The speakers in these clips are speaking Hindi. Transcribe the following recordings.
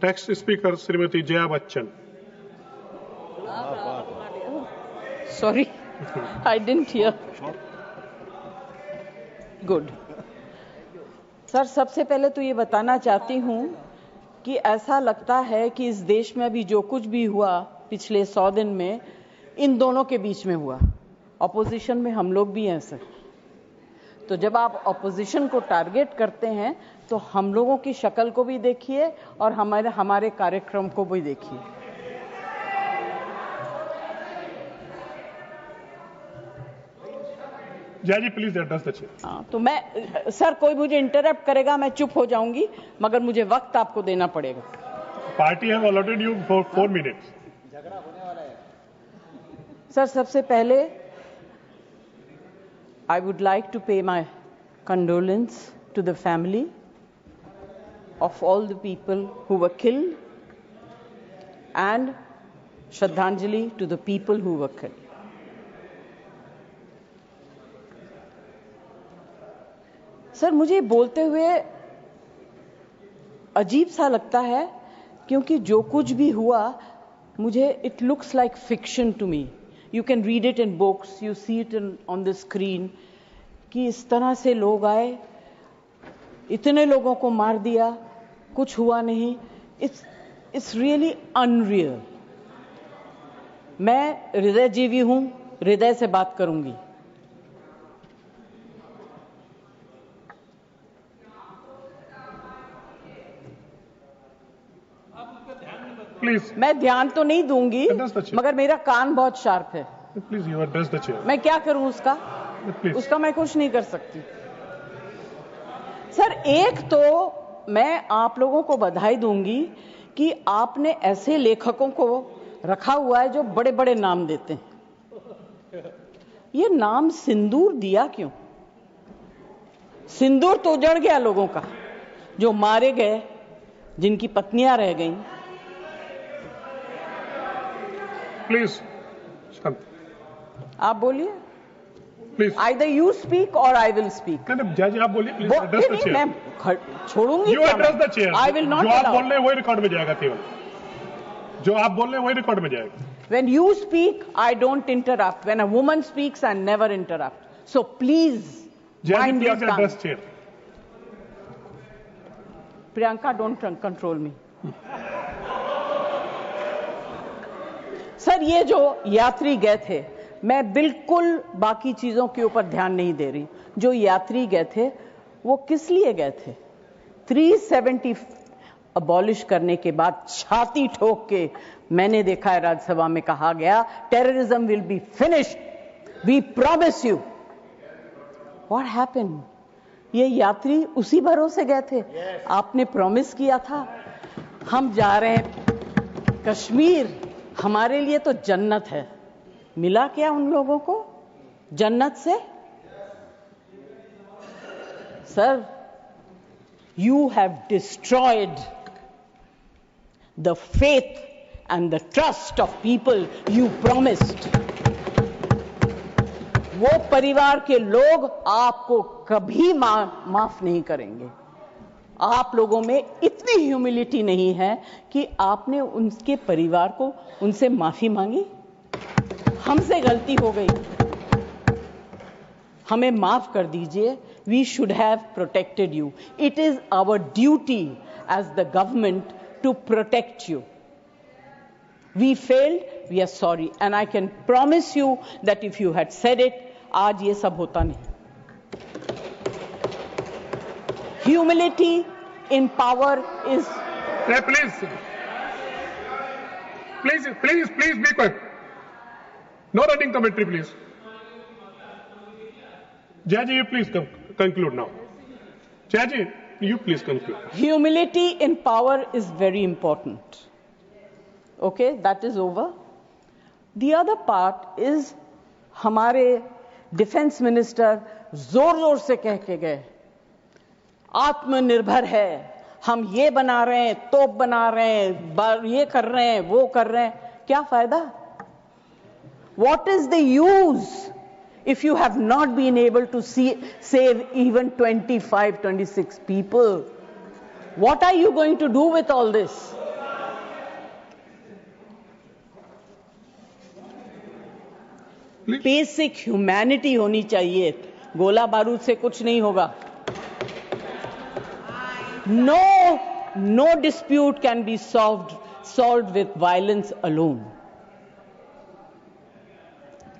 Next speaker Shrimati Jaya Bachchan. Sorry, I didn't hear. Good. Sir, सबसे पहले तो ये बताना चाहती हूँ कि ऐसा लगता है कि इस देश में अभी जो कुछ भी हुआ पिछले 100 दिन में, इन दोनों के बीच में हुआ। ऑपोजिशन में हम लोग भी हैं सर। तो जब आप ऑपोजिशन को टारगेट करते हैं तो हम लोगों की शक्ल को भी देखिए और हमारे कार्यक्रम को भी देखिए। जया जी प्लीज एड्रेस द चेयर। हाँ, तो मैं सर, कोई मुझे इंटरप्ट करेगा मैं चुप हो जाऊंगी, मगर मुझे वक्त आपको देना पड़ेगा। Party have allotted you for 4 minutes. झगड़ा होने वाला है सर, सबसे पहले I would like to pay my condolence to the family of all the people who were killed and Shraddhanjali to the people who were killed. Sir, मुझे बोलते हुए अजीब सा लगता है क्योंकि जो कुछ भी हुआ मुझे it looks like fiction to me. You can read it in books, you see it on the screen कि इस तरह से लोग आए, इतने लोगों को मार दिया, कुछ हुआ नहीं। It's really unreal. मैं हृदयजीवी हूं, हृदय से बात करूंगी। प्लीज मैं ध्यान तो नहीं दूंगी, मगर मेरा कान बहुत शार्प है। Please you address the chair. मैं क्या करूं उसका? प्लीज। उसका मैं कुछ नहीं कर सकती। सर, एक तो मैं आप लोगों को बधाई दूंगी कि आपने ऐसे लेखकों को रखा हुआ है जो बड़े बड़े नाम देते हैं। ये नाम सिंदूर दिया क्यों? सिंदूर तो उजड़ गया लोगों का, जो मारे गए, जिनकी पत्नियां रह गईं। प्लीज आप बोलिए। Please Either you speak or I will speak. Jaya ji आप बोलिए प्लीज एड्रेस द चेयर। मैं छोड़ूंगी। You address the chair. I will not जो आप allow. बोल रहे हैं वही रिकॉर्ड में जाएगा। केवल जो आप बोल रहे हैं वही रिकॉर्ड में जाएगा। When you speak, I don't interrupt. When a woman speaks, I never interrupt. So please Jaya ji mind your please tongue. Address chair. Priyanka, don't control me. Sir, ये जो यात्री गए थे, मैं बिल्कुल बाकी चीजों के ऊपर ध्यान नहीं दे रही। जो यात्री गए थे वो किस लिए गए थे? 370 अबॉलिश करने के बाद छाती ठोक के मैंने देखा है राज्यसभा में कहा गया, terrorism will be finished, we promise you. What happened? ये यात्री उसी भरोसे गए थे। आपने प्रॉमिस किया था हम जा रहे हैं कश्मीर, हमारे लिए तो जन्नत है। मिला क्या उन लोगों को जन्नत से? Sir, you have destroyed the faith and the trust of people you promised. वो परिवार के लोग आपको कभी माफ नहीं करेंगे। आप लोगों में इतनी ह्यूमिलिटी नहीं है कि आपने उनके परिवार को उनसे माफी मांगी। हमसे गलती हो गई, हमें माफ कर दीजिए। We should have protected you. It is our duty as the government to protect you. We failed, we are sorry, and I can promise you that if you had said it, आज ये सब होता नहीं। Humility in power is. Please be quiet. No running commentary, please. Jaya ji, you please conclude now. Jaya ji, you please conclude. Humility in power is very important. Okay, that is over. The other part is हमारे डिफेंस मिनिस्टर जोर जोर से कह के गए आत्मनिर्भर है, हम ये बना रहे हैं, तोप बना रहे हैं, ये कर रहे हैं, वो कर रहे हैं। क्या फायदा? What is the use if you have not been able to save even 25, 26 people? What are you going to do with all this? Basic humanity होनी चाहिए। गोला बारूद से कुछ नहीं होगा। No dispute can be solved with violence alone.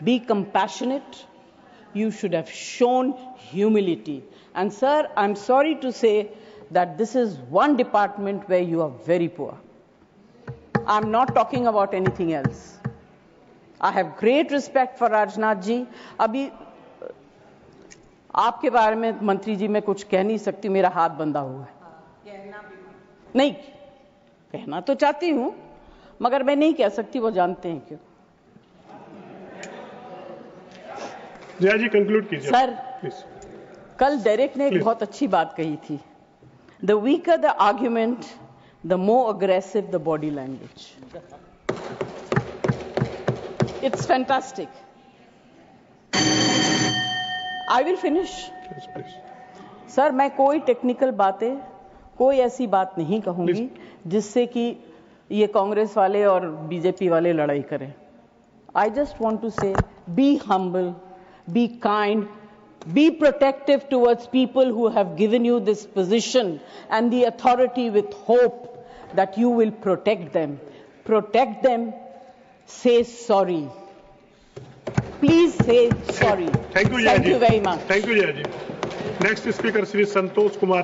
Be compassionate. You should have shown humility. And sir, I'm sorry to say that this is one department where you are very poor. I'm not talking about anything else. I have great respect for Rajnath ji. अभी आपके बारे में मंत्री जी मैं कुछ कह नहीं सकती, मेरा हाथ बंधा हुआ है। नहीं कहना तो चाहती हूं, मगर मैं नहीं कह सकती, वो जानते हैं क्यों। जया जी कंक्लूड कीजिए सर, प्लीज। कल डेरेक ने एक बहुत अच्छी बात कही थी, the weaker the argument the more aggressive the body language. It's fantastic. I will finish. Sir, मैं कोई टेक्निकल बातें, कोई ऐसी बात नहीं कहूंगी जिससे कि ये कांग्रेस वाले और बीजेपी वाले लड़ाई करें। आई जस्ट वांट टू से be humble, be kind, be protective towards people who have given you this position and the authority, with hope that you will protect them. Protect them. Say sorry. Please say sorry. Thank you, Jaya ji. Thank you very much. Thank you, Jaya ji. Next speaker, Shri Santosh Kumar